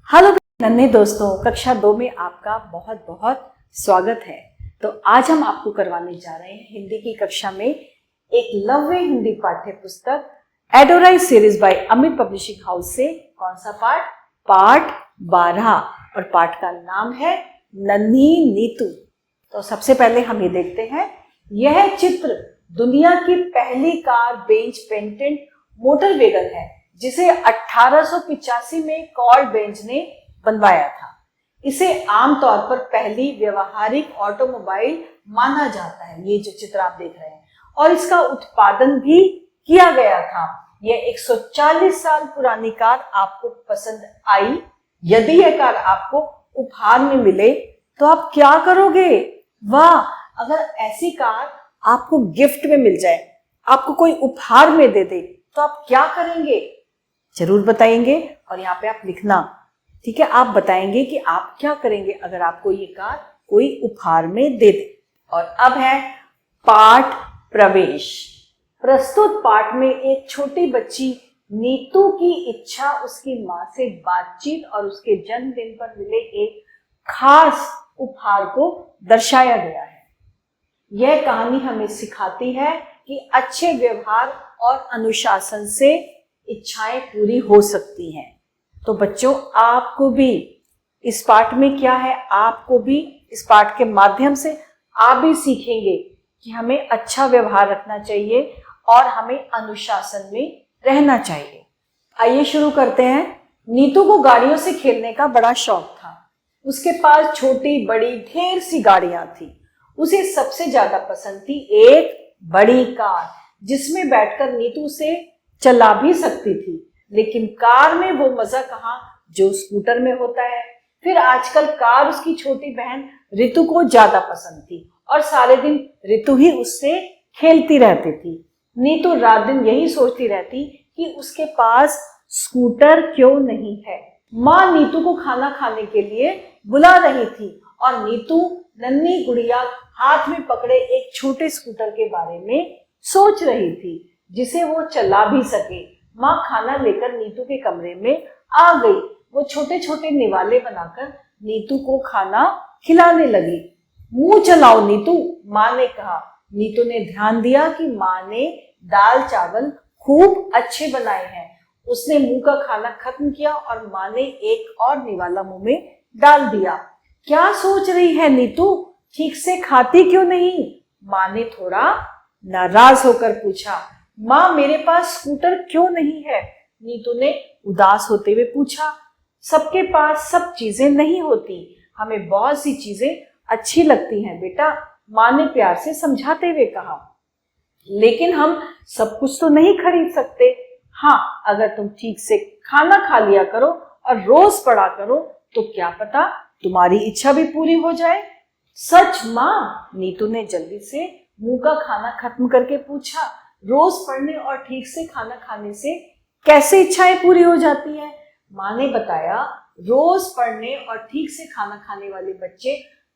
Hello नन्हे दोस्तों, कक्षा 2 में आपका बहुत बहुत स्वागत है। तो आज हम आपको करवाने जा रहे हैं हिंदी की कक्षा में एक लव्य हिंदी पाठ्य पुस्तक एडोराइज series by Amit publishing house से कौन सा पाठ? पाठ 12 और पाठ का नाम है नन्ही नीतू। तो सबसे पहले हम ये देखते हैं, यह चित्र दुनिया की पहली car bench patent motor wagon है जिसे 1885 में कार्ल बेंज ने बनवाया था। इसे आमतौर पर पहली व्यवहारिक ऑटोमोबाइल माना जाता है, ये जो चित्र आप देख रहे हैं, और इसका उत्पादन भी किया गया था। यह 140 साल पुरानी कार आपको पसंद आई? यदि यह कार आपको उपहार में मिले तो आप क्या करोगे? वाह, अगर ऐसी कार आपको गिफ्ट में मिल जाए, आपको कोई उपहार में दे दे, तो आप क्या करेंगे? जरूर बताएंगे और यहाँ पे आप लिखना, ठीक है? आप बताएंगे कि आप क्या करेंगे अगर आपको ये कार कोई उपहार में दे दे। और अब है पाठ प्रवेश। प्रस्तुत पाठ में एक छोटी बच्ची नीतू की इच्छा उसकी माँ से बातचीत और उसके जन्मदिन पर मिले एक खास उपहार को दर्शाया गया है। यह कहानी हमें सिखाती है कि अच्छे व्यवहार और अनुशासन से इच्छाएं पूरी हो सकती हैं। तो बच्चों, आपको भी इस पाठ में क्या है, आपको भी इस पाठ के माध्यम से आप भी सीखेंगे कि हमें अच्छा व्यवहार रखना चाहिए और हमें अनुशासन में रहना चाहिए। आइए शुरू करते हैं। नीतू को गाड़ियों से खेलने का बड़ा शौक था। उसके पास छोटी बड़ी ढेर सी गाड़ियां थी। उसे सबसे ज्यादा पसंद थी एक बड़ी कार जिसमें बैठकर नीतू उसे चला भी सकती थी, लेकिन कार में वो मजा कहाँ जो स्कूटर में होता है। फिर आजकल कार उसकी छोटी बहन रितु को ज्यादा पसंद थी और सारे दिन रितु ही उससे खेलती रहती थी। नीतू रात दिन यही सोचती रहती कि उसके पास स्कूटर क्यों नहीं है। माँ नीतू को खाना खाने के लिए बुला रही थी और नीतू नन्ही गुड़िया हाथ में पकड़े एक छोटे स्कूटर के बारे में सोच रही थी जिसे वो चला भी सके। माँ खाना लेकर नीतू के कमरे में आ गई। वो छोटे छोटे निवाले बनाकर नीतू को खाना खिलाने लगी। मुंह चलाओ नीतू, माँ ने कहा। नीतू ने ध्यान दिया कि माँ ने दाल चावल खूब अच्छे बनाए हैं। उसने मुंह का खाना खत्म किया और माँ ने एक और निवाला मुंह में डाल दिया। क्या सोच रही है नीतू, ठीक से खाती क्यों नहीं? माँ ने थोड़ा नाराज होकर पूछा। माँ, मेरे पास स्कूटर क्यों नहीं है? नीतू ने उदास होते हुए पूछा। सबके पास सब चीजें नहीं होती, हमें बहुत सी चीजें अच्छी लगती हैं बेटा, माँ ने प्यार से समझाते हुए कहा। लेकिन हम सब कुछ तो नहीं खरीद सकते। हाँ, अगर तुम ठीक से खाना खा लिया करो और रोज पढ़ा करो तो क्या पता तुम्हारी इच्छा भी पूरी हो जाए। सच माँ? नीतू ने जल्दी से मुंह का खाना खत्म करके पूछा। रोज पढ़ने और ठीक से खाना खाने से कैसे इच्छाएं पूरी हो जाती हैं? माँ ने बताया, रोज पढ़ने और ठीक से खाना खाने वाले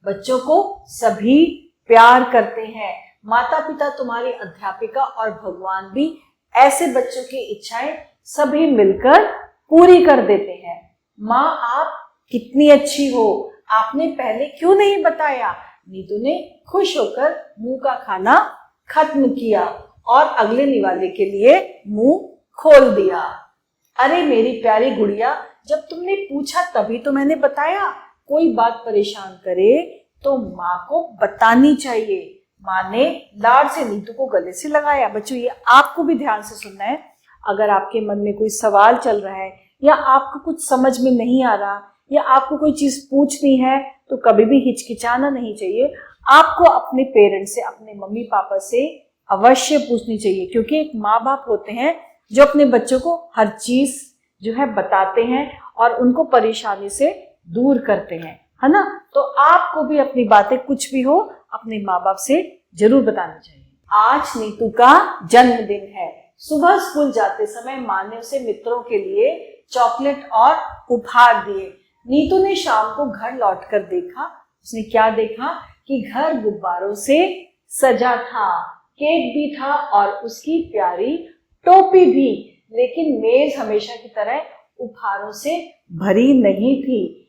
बच्चों को सभी प्यार करते हैं। माता पिता, तुम्हारी अध्यापिका और भगवान भी ऐसे बच्चों की इच्छाएं सभी मिलकर पूरी कर देते हैं। माँ, आप कितनी अच्छी हो, आपने पहले क्यों नहीं बताया? नीतू ने खुश होकर मुंह का खाना खत्म किया और अगले निवाले के लिए मुंह खोल दिया। अरे मेरी प्यारी गुड़िया, जब तुमने पूछा तभी तो मैंने बताया। कोई बात परेशान करे तो माँ को बतानी चाहिए। माँ ने लाड से नीतू को गले से लगाया। बच्चों, ये आपको भी ध्यान से सुनना है। अगर आपके मन में कोई सवाल चल रहा है या आपको कुछ समझ में नहीं आ रहा या आपको कोई चीज पूछनी है तो कभी भी हिचकिचाना नहीं चाहिए। आपको अपने पेरेंट्स से, अपने मम्मी पापा से अवश्य पूछनी चाहिए, क्योंकि एक माँ बाप होते हैं जो अपने बच्चों को हर चीज जो है बताते हैं और उनको परेशानी से दूर करते हैं, है ना? तो आपको भी अपनी बातें कुछ भी हो अपने माँ बाप से जरूर बतानी चाहिए। आज नीतू का जन्मदिन है। सुबह स्कूल जाते समय माँ ने उसे मित्रों के लिए चॉकलेट और उपहार दिए। नीतू ने शाम को घर लौटकर देखा। उसने क्या देखा कि घर गुब्बारों से सजा था, केक भी था और उसकी प्यारी टोपी भी, लेकिन मेज हमेशा की तरह उपहारों से भरी नहीं थी।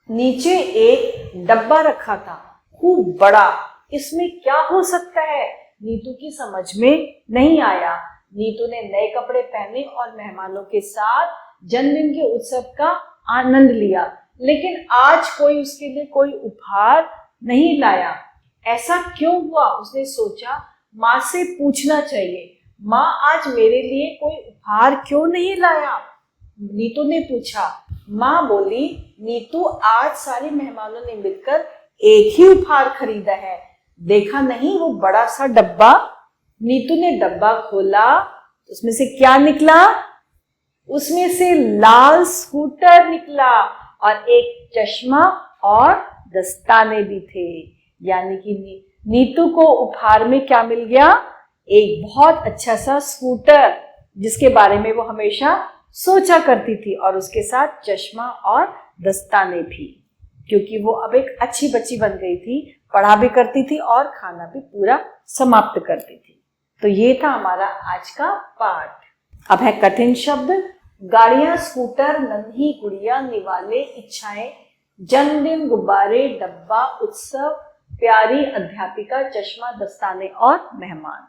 नीचे एक डब्बा रखा था, खूब बड़ा। इसमें क्या हो सकता है, नीतू की समझ में नहीं आया। नीतू ने नए कपड़े पहने और मेहमानों के साथ जन्मदिन के उत्सव का आनंद लिया, लेकिन आज कोई उसके लिए कोई उपहार नहीं लाया। ऐसा क्यों हुआ, उसने सोचा। माँ से पूछना चाहिए, माँ आज मेरे लिए कोई उपहार क्यों नहीं लाया? नीतू ने पूछा। माँ बोली, नीतू आज सारे मेहमानों ने मिलकर एक ही उपहार खरीदा है, देखा नहीं वो बड़ा सा डब्बा? नीतू ने डब्बा खोला, उसमें से क्या निकला? उसमें से लाल स्कूटर निकला और एक चश्मा और दस्ताने भी थे। यानी कि नीतू को उपहार में क्या मिल गया? एक बहुत अच्छा सा स्कूटर, जिसके बारे में वो हमेशा सोचा करती थी, और उसके साथ चश्मा और दस्ताने भी, क्योंकि वो अब एक अच्छी बच्ची बन गई थी, पढ़ा भी करती थी और खाना भी पूरा समाप्त करती थी। तो ये था हमारा आज का पाठ। अब है कठिन शब्द। गाड़ियां, स्कूटर, नन्ही गुड़िया, निवाले, इच्छाएं, जन्मदिन, गुब्बारे, डब्बा, उत्सव, प्यारी अध्यापिका, चश्मा, दस्ताने और मेहमान।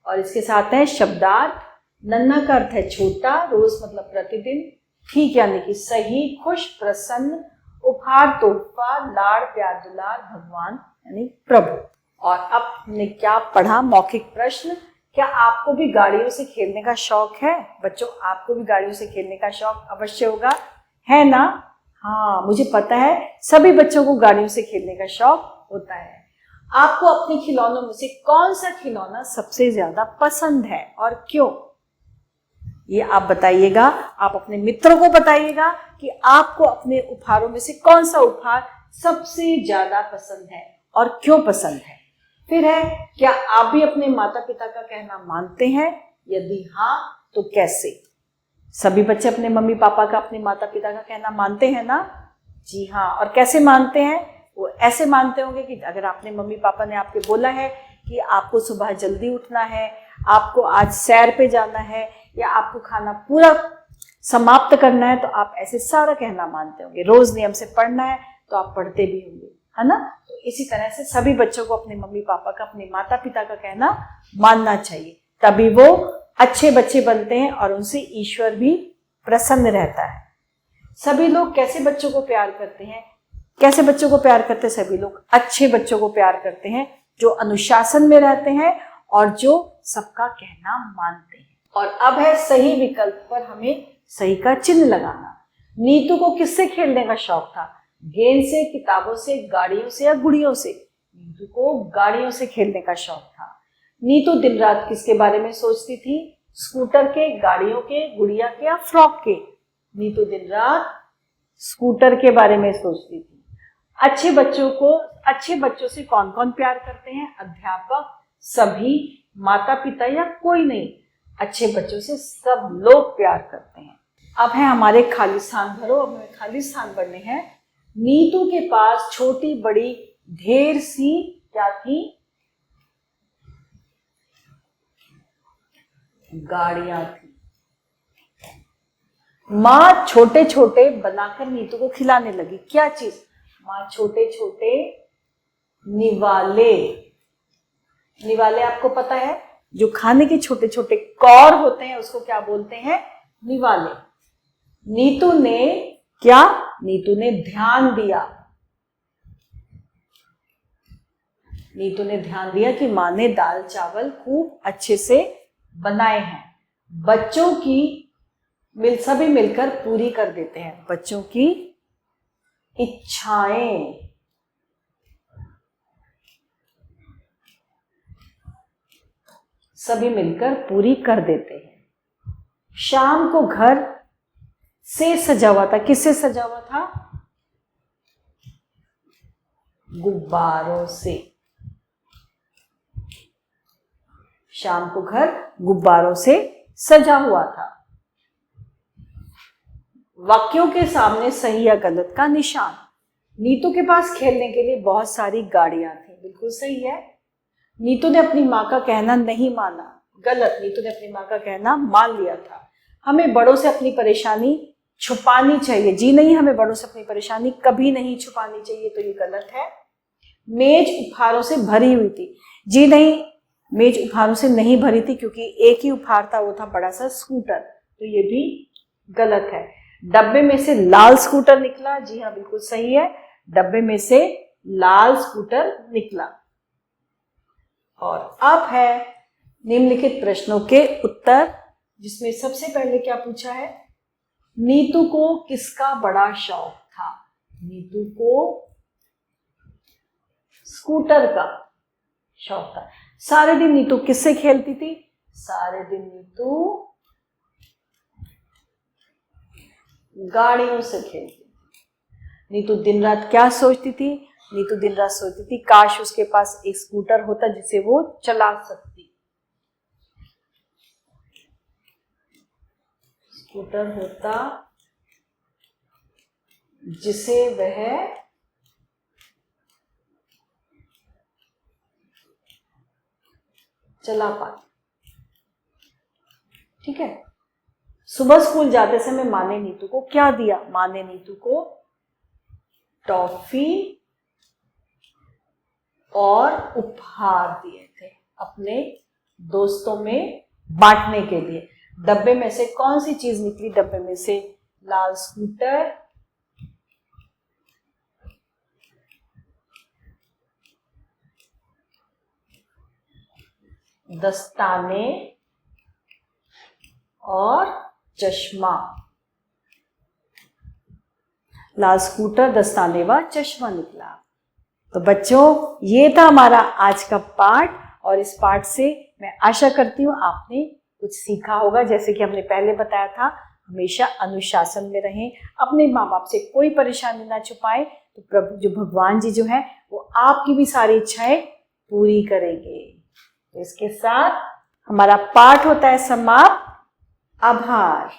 और इसके साथ है शब्दार्थ। नन्हा का अर्थ है छोटा, रोज मतलब प्रतिदिन, ठीक यानी कि सही, खुश, प्रसन्न, उपहार तोहफा, लाड़ प्यार दुलार, भगवान यानी प्रभु। और अब हमने क्या पढ़ा? मौखिक प्रश्न। क्या आपको भी गाड़ियों से खेलने का शौक है? बच्चों, आपको भी गाड़ियों से खेलने का शौक अवश्य होगा, है ना? हाँ, मुझे पता है सभी बच्चों को गाड़ियों से खेलने का शौक होता है। आपको अपने खिलौनों में से कौन सा खिलौना सबसे ज्यादा पसंद है और क्यों? ये आप बताइएगा। आप अपने मित्रों को बताइएगा कि आपको अपने उपहारों में से कौन सा उपहार सबसे ज्यादा पसंद है और क्यों पसंद है। फिर है, क्या आप भी अपने माता पिता का कहना मानते हैं? यदि हाँ, तो कैसे? सभी बच्चे अपने मम्मी पापा का, अपने माता पिता का कहना मानते हैं ना? जी हाँ। और कैसे मानते हैं? वो ऐसे मानते होंगे कि अगर आपने मम्मी पापा ने आपके बोला है कि आपको सुबह जल्दी उठना है, आपको आज सैर पे जाना है, या आपको खाना पूरा समाप्त करना है, तो आप ऐसे सारा कहना मानते होंगे। रोज नियम से पढ़ना है तो आप पढ़ते भी होंगे, है ना? तो इसी तरह से सभी बच्चों को अपने मम्मी पापा का, अपने माता पिता का कहना मानना चाहिए, तभी वो अच्छे बच्चे बनते हैं और उनसे ईश्वर भी प्रसन्न रहता है। सभी लोग कैसे बच्चों को प्यार करते हैं? कैसे बच्चों को प्यार करते हैं? सभी लोग अच्छे बच्चों को प्यार करते हैं, जो अनुशासन में रहते हैं और जो सबका कहना मानते हैं। और अब है सही विकल्प पर हमें सही का चिन्ह लगाना। नीतू को किससे खेलने का शौक था? गेंद से, किताबों से, गाड़ियों से या गुड़ियों से? नीतू को गाड़ियों से खेलने का शौक था। नीतू दिन रात किसके बारे में सोचती थी? स्कूटर के, गाड़ियों के, गुड़िया के या फ्रॉक के? नीतू दिन रात स्कूटर के बारे में सोचती थी। अच्छे बच्चों से कौन कौन प्यार करते हैं? अध्यापक, सभी, माता पिता या कोई नहीं? अच्छे बच्चों से सब लोग प्यार करते हैं। अब है हमारे खाली स्थान भरो। अब हमें खाली स्थान भरने हैं। नीतू के पास छोटी बड़ी ढेर सी क्या थी? गाड़ियां थी। माँ छोटे छोटे बनाकर नीतू को खिलाने लगी। क्या चीज? माँ छोटे छोटे निवाले। निवाले आपको पता है, जो खाने के छोटे छोटे कौर होते हैं उसको क्या बोलते हैं? निवाले। नीतू ने क्या? नीतू ने ध्यान दिया। नीतू ने ध्यान दिया कि माँ ने दाल चावल खूब अच्छे से बनाए हैं। बच्चों की सभी मिलकर पूरी कर देते हैं बच्चों की इच्छाएं। सभी मिलकर पूरी कर देते हैं। शाम को घर से सजा हुआ था। किससे सजा हुआ था? गुब्बारों से। शाम को घर गुब्बारों से सजा हुआ था। वाक्यों के सामने सही या गलत का निशान। नीतू के पास खेलने के लिए बहुत सारी गाड़ियां थी। बिल्कुल सही है। नीतू ने अपनी माँ का कहना नहीं माना। गलत। नीतू ने अपनी माँ का कहना मान लिया था। हमें बड़ों से अपनी परेशानी छुपानी चाहिए। जी नहीं, हमें बड़ों से अपनी परेशानी कभी नहीं छुपानी चाहिए, तो ये गलत है। मेज उपहारों से भरी हुई थी। जी नहीं, मेज उपहारों से नहीं भरी थी, क्योंकि एक ही उपहार था, वो था बड़ा सा स्कूटर, तो ये भी गलत है। डब्बे में से लाल स्कूटर निकला। जी हाँ, बिल्कुल सही है, डब्बे में से लाल स्कूटर निकला। और अब है निम्नलिखित प्रश्नों के उत्तर, जिसमें सबसे पहले क्या पूछा है, नीतू को किसका बड़ा शौक था? नीतू को स्कूटर का शौक था। सारे दिन नीतू किससे खेलती थी? सारे दिन नीतू गाड़ियों से खेलती थी। नीतू दिन रात क्या सोचती थी? नीतू दिन रात सोचती थी काश उसके पास एक स्कूटर होता जिसे वो चला सकती। स्कूटर होता जिसे वह चला पाती। ठीक है। सुबह स्कूल जाते समय माँ ने नीतू को क्या दिया? माँ ने नीतू को टॉफी और उपहार दिए थे अपने दोस्तों में बांटने के लिए। डब्बे में से कौन सी चीज निकली? डब्बे में से लाल स्कूटर, दस्ताने और चश्मा। लाल स्कूटर, दस्ताने व चश्मा निकला। तो बच्चों, ये था हमारा आज का पाठ, और इस पाठ से मैं आशा करती हूँ आपने कुछ सीखा होगा। जैसे कि हमने पहले बताया था, हमेशा अनुशासन में रहें, अपने माँ बाप से कोई परेशानी ना छुपाएं, तो प्रभु जो भगवान जी जो है वो आपकी भी सारी इच्छाएं पूरी करेंगे। तो इसके साथ हमारा पाठ होता है समाप्त। आभार।